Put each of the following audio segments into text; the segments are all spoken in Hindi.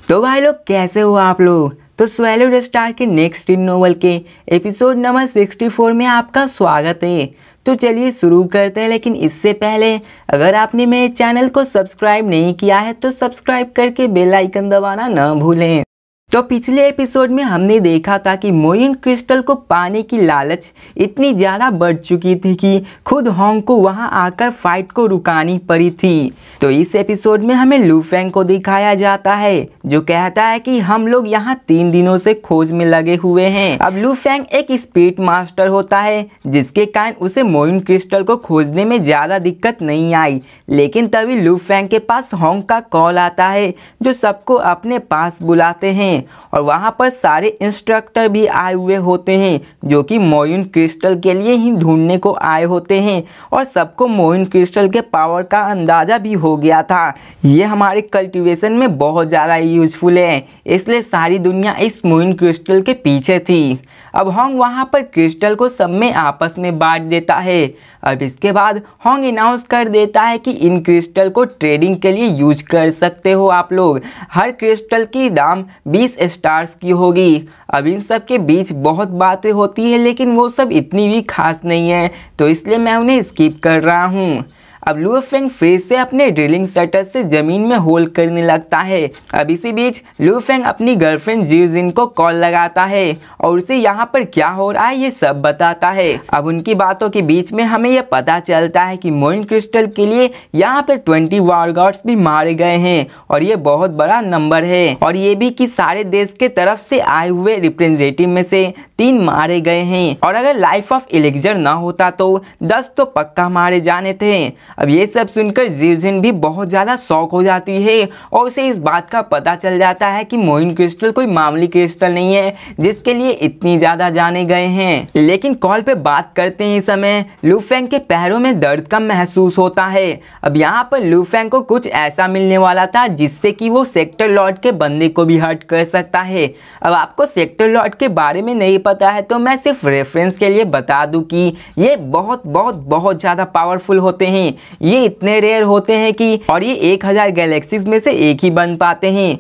तो भाई लोग कैसे हो आप लोग। तो स्वैलोड स्टार के नेक्स्ट इन नोवेल के एपिसोड नंबर 64 में आपका स्वागत है। तो चलिए शुरू करते हैं, लेकिन इससे पहले अगर आपने मेरे चैनल को सब्सक्राइब नहीं किया है तो सब्सक्राइब करके बेल आइकन दबाना ना भूलें। तो पिछले एपिसोड में हमने देखा था कि मोइन क्रिस्टल को पाने की लालच इतनी ज़्यादा बढ़ चुकी थी कि खुद होंग को वहां आकर फाइट को रुकानी पड़ी थी। तो इस एपिसोड में हमें लू फेंग को दिखाया जाता है जो कहता है कि हम लोग यहाँ 3 दिनों से खोज में लगे हुए हैं। अब लू फेंग एक स्पीड मास्टर होता है जिसके कारण उसे मोइन क्रिस्टल को खोजने में ज़्यादा दिक्कत नहीं आई, लेकिन तभी लू फेंग के पास होंग का कॉल आता है जो सबको अपने पास बुलाते हैं और वहां पर सारे इंस्ट्रक्टर भी आए हुए होते हैं जो कि मोइन क्रिस्टल के लिए ही ढूंढने को आए होते हैं और सबको मोइन क्रिस्टल के पावर का अंदाजा भी हो गया था। ये हमारे कल्टीवेशन में बहुत ज़्यादा यूजफुल है, इसलिए सारी दुनिया इस मोइन क्रिस्टल के पीछे थी। अब होंग वहां पर क्रिस्टल को सब में आपस में बांट देता है। अब इसके बाद होंग अनाउंस कर देता है कि इन क्रिस्टल को ट्रेडिंग के लिए यूज कर सकते हो आप लोग। हर क्रिस्टल की दाम 20 स्टार्स की होगी। अब इन सब के बीच बहुत बातें होती है, लेकिन वो सब इतनी भी खास नहीं है, तो इसलिए मैं उन्हें स्किप कर रहा हूँ। अब लू फेंग फिर से अपने ड्रिलिंग शटर से जमीन में होल करने लगता है। अब इसी बीच लू फेंग अपनी गर्लफ्रेंड जियो जिन को कॉल लगाता है और उसे यहाँ पर क्या हो रहा है ये सब बताता है। अब उनकी बातों के बीच में हमें यह पता चलता है कि मोइन क्रिस्टल के लिए यहाँ पर 20 वॉर गॉड्स भी मारे गए हैं और ये बहुत बड़ा नंबर है, और ये भी कि सारे देश के तरफ से आए हुए रिप्रेजेंटेटिव में से 3 मारे गए हैं, और अगर लाइफ ऑफ एलिक्जर ना होता तो 10 तो पक्का मारे जाने थे। अब ये सब सुनकर जियोजिन भी बहुत ज़्यादा शॉक हो जाती है और उसे इस बात का पता चल जाता है कि मोइन क्रिस्टल कोई मामूली क्रिस्टल नहीं है जिसके लिए इतनी ज़्यादा जाने गए हैं। लेकिन कॉल पे बात करते ही समय लू फेंग के पैरों में दर्द कम महसूस होता है। अब यहाँ पर लू फेंग को कुछ ऐसा मिलने वाला था जिससे कि वो सेक्टर लॉर्ड के बंदे को भी हर्ट कर सकता है। अब आपको सेक्टर लॉर्ड के बारे में नहीं पता है तो मैं सिर्फ रेफरेंस के लिए बता दूं कि ये बहुत ज़्यादा पावरफुल होते हैं। ये इतने रेयर होते हैं कि और ये 1000 गैलेक्सीज में से एक ही बन पाते हैं,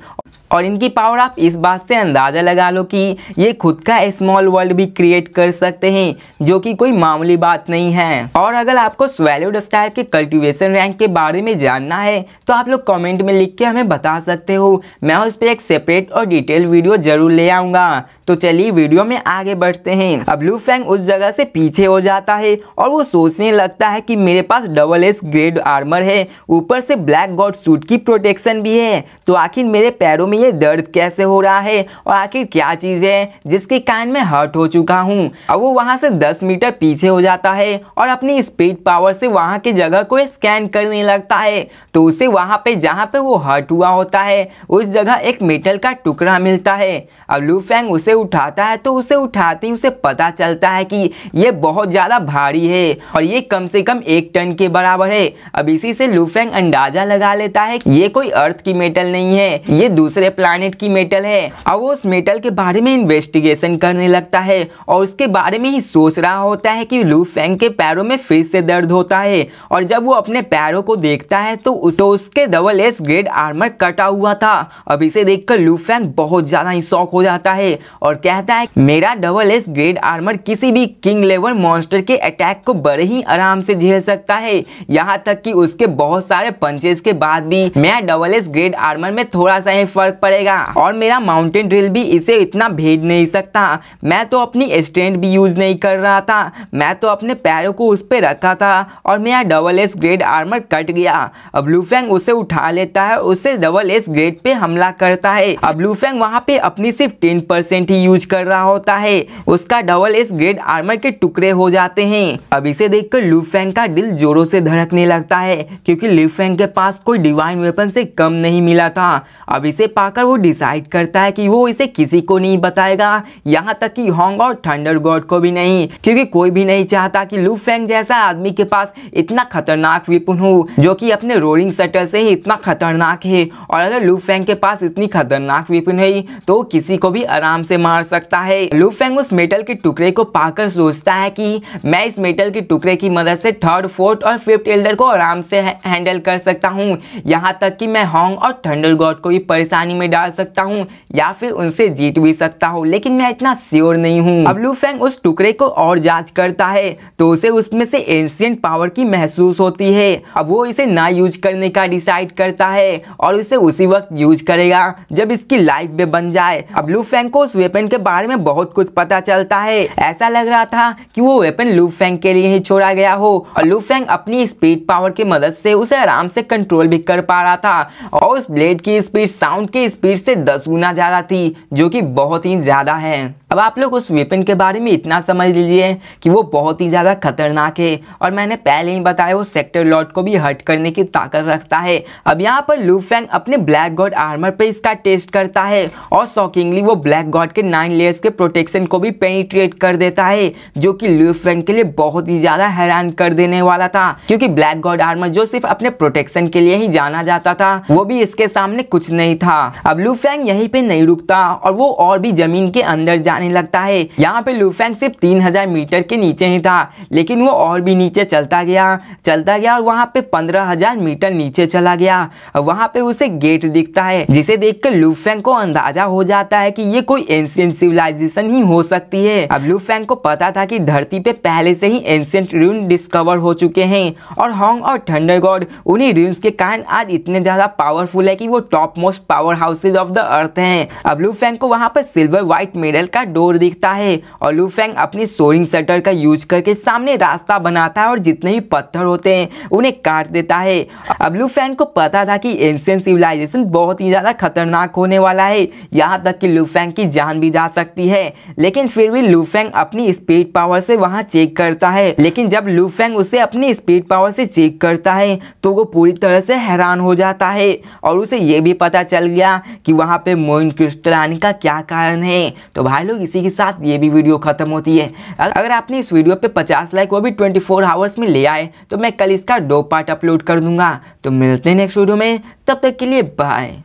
और इनकी पावर आप इस बात से अंदाज़ा लगा लो कि ये खुद का स्मॉल वर्ल्ड भी क्रिएट कर सकते हैं जो कि कोई मामूली बात नहीं है। और अगर आपको स्वैलोड स्टार के कल्टीवेशन रैंक के बारे में जानना है तो आप लोग कमेंट में लिख के हमें बता सकते हो, मैं उस पर एक सेपरेट और डिटेल वीडियो जरूर ले आऊँगा। तो चलिए वीडियो में आगे बढ़ते हैं। अब लू फेंग उस जगह से पीछे हो जाता है और वो सोचने लगता है कि मेरे पास डबल एस ग्रेड आर्मर है, ऊपर से ब्लैक गॉड सूट की प्रोटेक्शन भी है, तो आखिर मेरे पैरों में ये दर्द कैसे हो रहा है और आखिर क्या चीज है जिसके कारण मैं हर्ट हो चुका हूँ। अब वो वहां से 10 मीटर पीछे हो जाता है और अपनी स्पीड पावर से वहां की जगह को स्कैन करने लगता है। तो उसे वहां पे जहां पे वो हर्ट हुआ होता है उस जगह एक मेटल का टुकड़ा मिलता है। अब लू फेंग उसे उठाता है तो उसे उठाते ही उसे पता चलता है कि ये बहुत ज्यादा भारी है और ये कम से कम 1 टन के बराबर है। अब इसी से लू फेंग अंदाजा लगा लेता है कि ये कोई अर्थ की मेटल नहीं है, ये दूसरे प्लैनेट की मेटल है। अब वो उस मेटल के बारे में इन्वेस्टिगेशन करने लगता है और उसके बारे में ही सोच रहा होता है कि लू फेंग के पैरों में फिर से दर्द होता है, और जब वो अपने पैरों को देखता है तो उसके डबल एस ग्रेड आर्मर कटा हुआ था। अब इसे देखकर लू फेंग बहुत ज्यादा ही शॉक हो जाता है और कहता है मेरा डबल एस ग्रेड आर्मर किसी भी किंग लेवल मॉन्स्टर के अटैक को बड़े ही आराम से झेल सकता है, यहाँ तक कि उसके बहुत सारे पंचेस के बाद भी मैं डबल एस ग्रेड आर्मर में थोड़ा सा ही फर्क पड़ेगा और मेरा माउंटेन ड्रिल भी इसे इतना भेद नहीं सकता। मैं तो अपनी स्ट्रेंथ भी यूज नहीं कर रहा था, मैं तो अपने पैरों को उस पर रखा था और मेरा double S grade armour cut गया। अब लू फेंग उसे उठा लेता है और उससे डबल एस ग्रेड पे हमला करता है। अब लू फेंग वहां पे अपनी सिर्फ 10% ही यूज कर रहा होता है, उसका डबल एस ग्रेड आर्मर के टुकड़े हो जाते हैं। अब इसे देखकर लू फेंग का दिल जोरों से धड़कने लगता है क्योंकि लू फेंग के पास कोई डिवाइन वेपन से कम नहीं मिला था। अब इसे पाकर वो डिसाइड करता है कि वो इसे किसी को नहीं बताएगा, यहाँ तक कि होंग और थंडर गॉड को भी नहीं, क्योंकि कोई भी नहीं चाहता कि लू फेंग जैसा आदमी के पास इतना खतरनाक वेपन हो जो कि अपने रोलिंग शटर से ही इतना खतरनाक है। और अगर लू फेंग के पास इतनी खतरनाक वेपन है तो किसी को भी आराम से मार सकता है। लू फेंग उस मेटल के टुकड़े को पाकर सोचता है कि मैं इस मेटल के टुकड़े की मदद से 3rd, 4th और 5th एल्डर को आराम से हैंडल कर सकता हूँ, यहाँ तक कि मैं होंग और थंडर गॉड को भी परेशानी में डाल सकता हूँ या फिर उनसे जीत भी सकता हूँ, लेकिन मैं इतना श्योर नहीं हूँ। अब लू फेंग उस टुकड़े को और जांच करता है तो उसे उसमें से एंशिएंट पावर की महसूस होती है। अब वो इसे ना यूज करने का डिसाइड करता है और इसे उसी वक्त यूज करेगा जब इसकी लाइफ में बन जाए। अब लू फेंग को उस वेपन के बारे में बहुत कुछ पता चलता है। ऐसा लग रहा था कि वो वेपन लू फेंग के लिए ही छोड़ा गया हो और लू फेंग अपनी स्पीड पावर की मदद से उसे आराम से कंट्रोल भी कर पा रहा था और उस ब्लेड की स्पीड साउंड की स्पीड से 10 गुना ज्यादा थी, जो कि बहुत ही ज्यादा है। अब आप लोग उस वेपन के बारे में इतना समझ लीजिए कि वो बहुत ही ज़्यादा खतरनाक है और मैंने पहले ही बताया वो सेक्टर लॉर्ड को भी हर्ट करने की ताकत रखता है। अब यहाँ पर लू फेंग अपने ब्लैक गॉड आर्मर पे इसका टेस्ट करता है और शॉकिंगली वो ब्लैक गॉड के 9 लेयर्स के प्रोटेक्शन को भी पेनिट्रेट कर देता है, जो कि लू फेंग के लिए बहुत ही ज़्यादा हैरान कर देने वाला था, क्योंकि ब्लैक गॉड आर्मर जो सिर्फ अपने प्रोटेक्शन के लिए ही जाना जाता था वो भी इसके सामने कुछ नहीं था। अब लू फेंग यहीं पे नहीं रुकता और वो और भी जमीन के अंदर जाने लगता है। यहाँ पे लू फेंग सिर्फ 3000 मीटर के नीचे ही था, लेकिन वो और भी नीचे चलता गया और वहाँ पे 15000 मीटर नीचे चला गया। वहाँ पे उसे गेट दिखता है, जिसे देखकर लू फेंग को अंदाजा हो जाता है कि ये कोई एंशिएंट सिविलाइजेशन ही हो सकती है। अब लू फेंग को पता था कि धरती पे पहले से ही एंशिएंट रून डिस्कवर हो चुके हैं और होंग और थंडर गॉड उन्हीं रून्स के कारण आज इतने ज्यादा पावरफुल है कि वो top most power houses of the earth हैं। अब लू फेंग को वहाँ पर सिल्वर व्हाइट मेडल का डोर दिखता है और लू फेंग अपनी सोरिंग शटर का यूज करके सामने रास्ता बनाता है और जितने भी पत्थर होते हैं उन्हें काट देता है। अब लू फेंग को पता था कि एंशिएंट सिविलाइजेशन बहुत ही ज्यादा खतरनाक होने वाला है, यहाँ तक कि लू फेंग की जान भी जा सकती है, लेकिन फिर भी लू फेंग अपनी स्पीड पावर से वहां चेक करता है। लेकिन जब लू फेंग उसे अपनी स्पीड पावर से चेक करता है तो वो पूरी तरह से हैरान हो जाता है और उसे ये भी पता चल गया कि वहां पे मोइन क्रिस्टल आने का क्या कारण है। तो भाई लोग इसी के साथ ये भी वीडियो खत्म होती है। अगर आपने इस वीडियो पे 50 लाइक वो भी 24 आवर्स में ले आए तो मैं कल इसका 2 पार्ट अपलोड कर दूंगा। तो मिलते हैं नेक्स्ट वीडियो में, तब तक के लिए बाय।